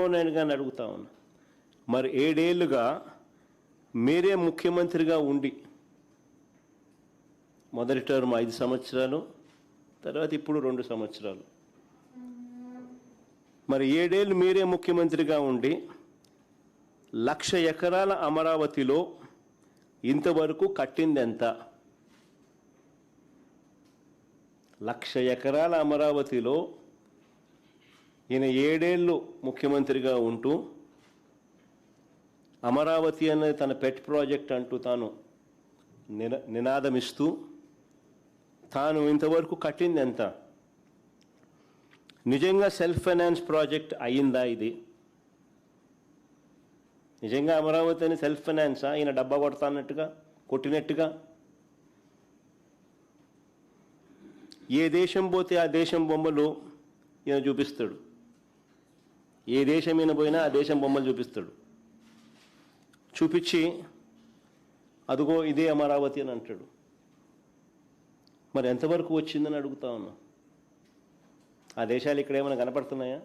నేను కానీ అడుగుతా ఉన్నా, మరి 7 ఏళ్ళుగా మీరే ముఖ్యమంత్రిగా ఉండి, మొదటి టర్మ్ 5 సంవత్సరాలు, తర్వాత ఇప్పుడు 2 సంవత్సరాలు, మరి 7 ఏళ్ళు మీరే ముఖ్యమంత్రిగా ఉండి 1,00,000 ఎకరాల అమరావతిలో ఇంతవరకు కట్టింది ఎంత? 1,00,000 ఎకరాల అమరావతిలో ఈయన 7 ఏళ్ళు ముఖ్యమంత్రిగా ఉంటూ అమరావతి అనేది తన పెట్ ప్రాజెక్ట్ అంటూ తాను నినాదమిస్తూ తాను ఇంతవరకు కట్టింది ఎంత? నిజంగా సెల్ఫ్ ఫైనాన్స్ ప్రాజెక్ట్ అయ్యిందా ఇది? నిజంగా అమరావతి అని సెల్ఫ్ ఫైనాన్సా? ఈయన డబ్బా కొడతాన్నట్టుగా, కొట్టినట్టుగా? ఏ దేశం పోతే ఆ దేశం బొమ్మలు ఈయన చూపిస్తాడు. ఏ దేశం ఈయన పోయినా ఆ దేశం బొమ్మలు చూపిస్తాడు. చూపించి అదిగో ఇదే అమరావతి అని అంటాడు. మరి ఎంతవరకు వచ్చిందని అడుగుతా ఉన్నా. ఆ దేశాలు ఇక్కడ ఏమైనా కనపడుతున్నాయా?